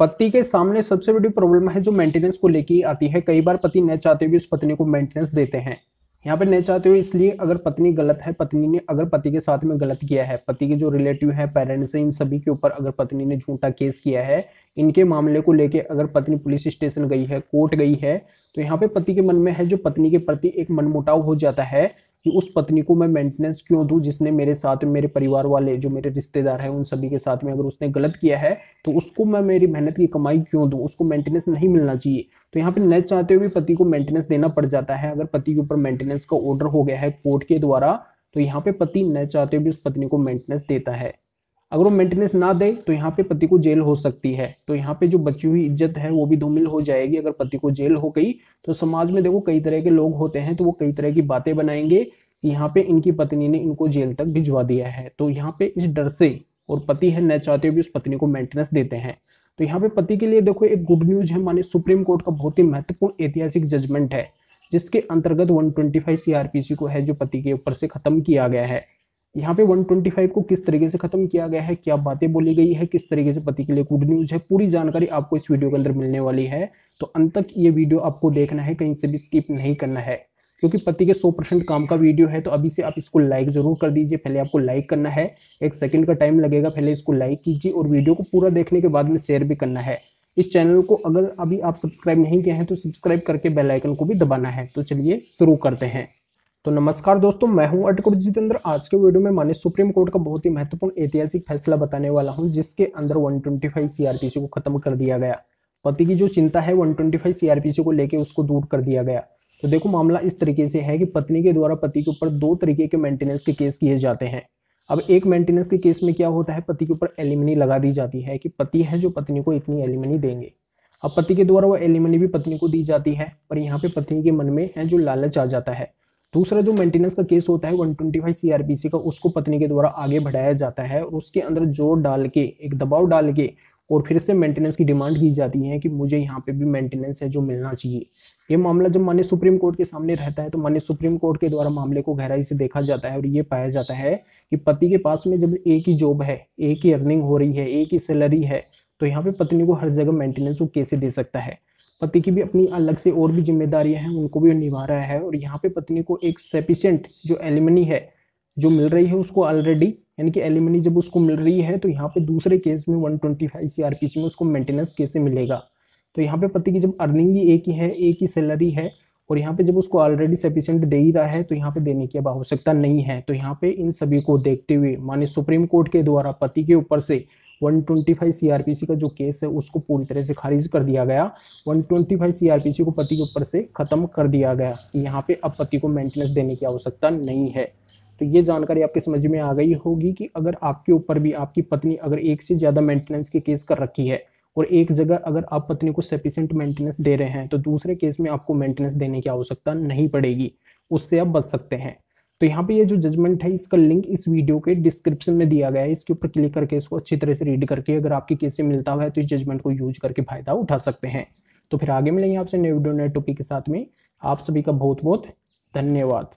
पति के सामने सबसे बड़ी प्रॉब्लम है जो मेंटेनेंस को लेके आती है। कई बार पति न चाहते हुए उस पत्नी को मेंटेनेंस देते हैं। यहाँ पे न चाहते हुए इसलिए, अगर पत्नी गलत है, पत्नी ने अगर पति के साथ में गलत किया है, पति के जो रिलेटिव है, पेरेंट्स है, इन सभी के ऊपर अगर पत्नी ने झूठा केस किया है, इनके मामले को लेके अगर पत्नी पुलिस स्टेशन गई है, कोर्ट गई है, तो यहाँ पे पति के मन में है जो पत्नी के प्रति एक मनमुटाव हो जाता है कि उस पत्नी को मैं मेंटेनेंस क्यों दूं, जिसने मेरे साथ, मेरे परिवार वाले, जो मेरे रिश्तेदार हैं, उन सभी के साथ में अगर उसने गलत किया है तो उसको मैं मेरी मेहनत की कमाई क्यों दूं, उसको मेंटेनेंस नहीं मिलना चाहिए। तो यहाँ पे न चाहते हुए पति को मेंटेनेंस देना पड़ जाता है। अगर पति के ऊपर मेंटेनेंस का ऑर्डर हो गया है कोर्ट के द्वारा, तो यहाँ पे पति न चाहते हुए उस पत्नी को मेंटेनेंस देता है। अगर वो मेंटेनेंस ना दे तो यहाँ पे पति को जेल हो सकती है। तो यहाँ पे जो बची हुई इज्जत है वो भी धूमिल हो जाएगी। अगर पति को जेल हो गई तो समाज में देखो कई तरह के लोग होते हैं, तो वो कई तरह की बातें बनाएंगे कि यहाँ पे इनकी पत्नी ने इनको जेल तक भिजवा दिया है। तो यहाँ पे इस डर से, और पति है न चाहते हुए उस पत्नी को मेंटेनेंस देते हैं। तो यहाँ पे पति के लिए देखो एक गुड न्यूज है, माने सुप्रीम कोर्ट का बहुत ही महत्वपूर्ण ऐतिहासिक जजमेंट है, जिसके अंतर्गत 125 सीआरपीसी को है जो पति के ऊपर से खत्म किया गया है। यहाँ पे 125 को किस तरीके से खत्म किया गया है, क्या बातें बोली गई है, किस तरीके से पति के लिए गुड न्यूज है, पूरी जानकारी आपको इस वीडियो के अंदर मिलने वाली है। तो अंत तक ये वीडियो आपको देखना है, कहीं से भी स्किप नहीं करना है, क्योंकि पति के 100% काम का वीडियो है। तो अभी से आप इसको लाइक जरूर कर दीजिए। पहले आपको लाइक करना है, 1 सेकंड का टाइम लगेगा, पहले इसको लाइक कीजिए और वीडियो को पूरा देखने के बाद में शेयर भी करना है। इस चैनल को अगर अभी आप सब्सक्राइब नहीं किए हैं तो सब्सक्राइब करके बेल आइकन को भी दबाना है। तो चलिए शुरू करते हैं। तो नमस्कार दोस्तों, मैं हूं अटकुर जितेंद्र। आज के वीडियो में माननीय सुप्रीम कोर्ट का बहुत ही महत्वपूर्ण ऐतिहासिक फैसला बताने वाला हूं, जिसके अंदर 125 सीआरपीसी को खत्म कर दिया गया। पति की जो चिंता है 125 सीआरपीसी को लेकर उसको दूर कर दिया गया। तो देखो मामला इस तरीके से है कि पत्नी के द्वारा पति के ऊपर 2 तरीके के मेंटेनेंस के केस किए जाते हैं। अब एक मेंटेनेंस के केस में क्या होता है, पति के ऊपर एलिमनी लगा दी जाती है कि पति है जो पत्नी को इतनी एलिमनी देंगे। अब पति के द्वारा वो एलिमनी भी पत्नी को दी जाती है, पर यहाँ पे पत्नी के मन में है जो लालच आ जाता है। दूसरा जो मेंटेनेंस का केस होता है 125 सीआरपीसी का, उसको पत्नी के द्वारा आगे बढ़ाया जाता है और उसके अंदर जोर डाल के, एक दबाव डाल के और फिर से मेंटेनेंस की डिमांड की जाती है कि मुझे यहाँ पे भी मेंटेनेंस है जो मिलना चाहिए। ये मामला जब माननीय सुप्रीम कोर्ट के सामने रहता है तो माननीय सुप्रीम कोर्ट के द्वारा मामले को गहराई से देखा जाता है और ये पाया जाता है कि पति के पास में जब एक ही जॉब है, एक ही अर्निंग हो रही है, एक ही सैलरी है, तो यहाँ पे पत्नी को हर जगह मेंटेनेंस वो कैसे दे सकता है। पति की भी अपनी अलग से और भी जिम्मेदारियां हैं, उनको भी निभा रहा है। और यहाँ पे पत्नी को एक सफिशिएंट जो एलिमनी है जो मिल रही है उसको ऑलरेडी, यानी कि एलिमनी जब उसको मिल रही है तो यहाँ पे दूसरे केस में 125 सीआरपीसी में उसको मेंटेनेंस कैसे मिलेगा। तो यहाँ पे पति की जब अर्निंग ही एक ही है, एक ही सैलरी है, और यहाँ पे जब उसको ऑलरेडी सफिशिएंट दे ही रहा है तो यहाँ पे देने की अब आवश्यकता नहीं है। तो यहाँ पे इन सभी को देखते हुए माननीय सुप्रीम कोर्ट के द्वारा पति के ऊपर से 125 सीआरपीसी का जो केस है उसको पूरी तरह से खारिज कर दिया गया। 125 सीआरपीसी को पति के ऊपर से खत्म कर दिया गया कि यहाँ पे अब पति को मेंटेनेंस देने की आवश्यकता नहीं है। तो ये जानकारी आपके समझ में आ गई होगी कि अगर आपके ऊपर भी आपकी पत्नी अगर एक से ज्यादा मेंटेनेंस के केस कर रखी है और एक जगह अगर आप पत्नी को सफिशिएंट मेंटेनेंस दे रहे हैं तो दूसरे केस में आपको मेंटेनेंस देने की आवश्यकता नहीं पड़ेगी, उससे आप बच सकते हैं। तो यहाँ पे ये जो जजमेंट है इसका लिंक इस वीडियो के डिस्क्रिप्शन में दिया गया है, इसके ऊपर क्लिक करके इसको अच्छी तरह से रीड करके अगर आपके केस से मिलता हुआ है तो इस जजमेंट को यूज करके फायदा उठा सकते हैं। तो फिर आगे मिलेंगे आपसे नए वीडियो नए टॉपिक के साथ में। आप सभी का बहुत बहुत धन्यवाद।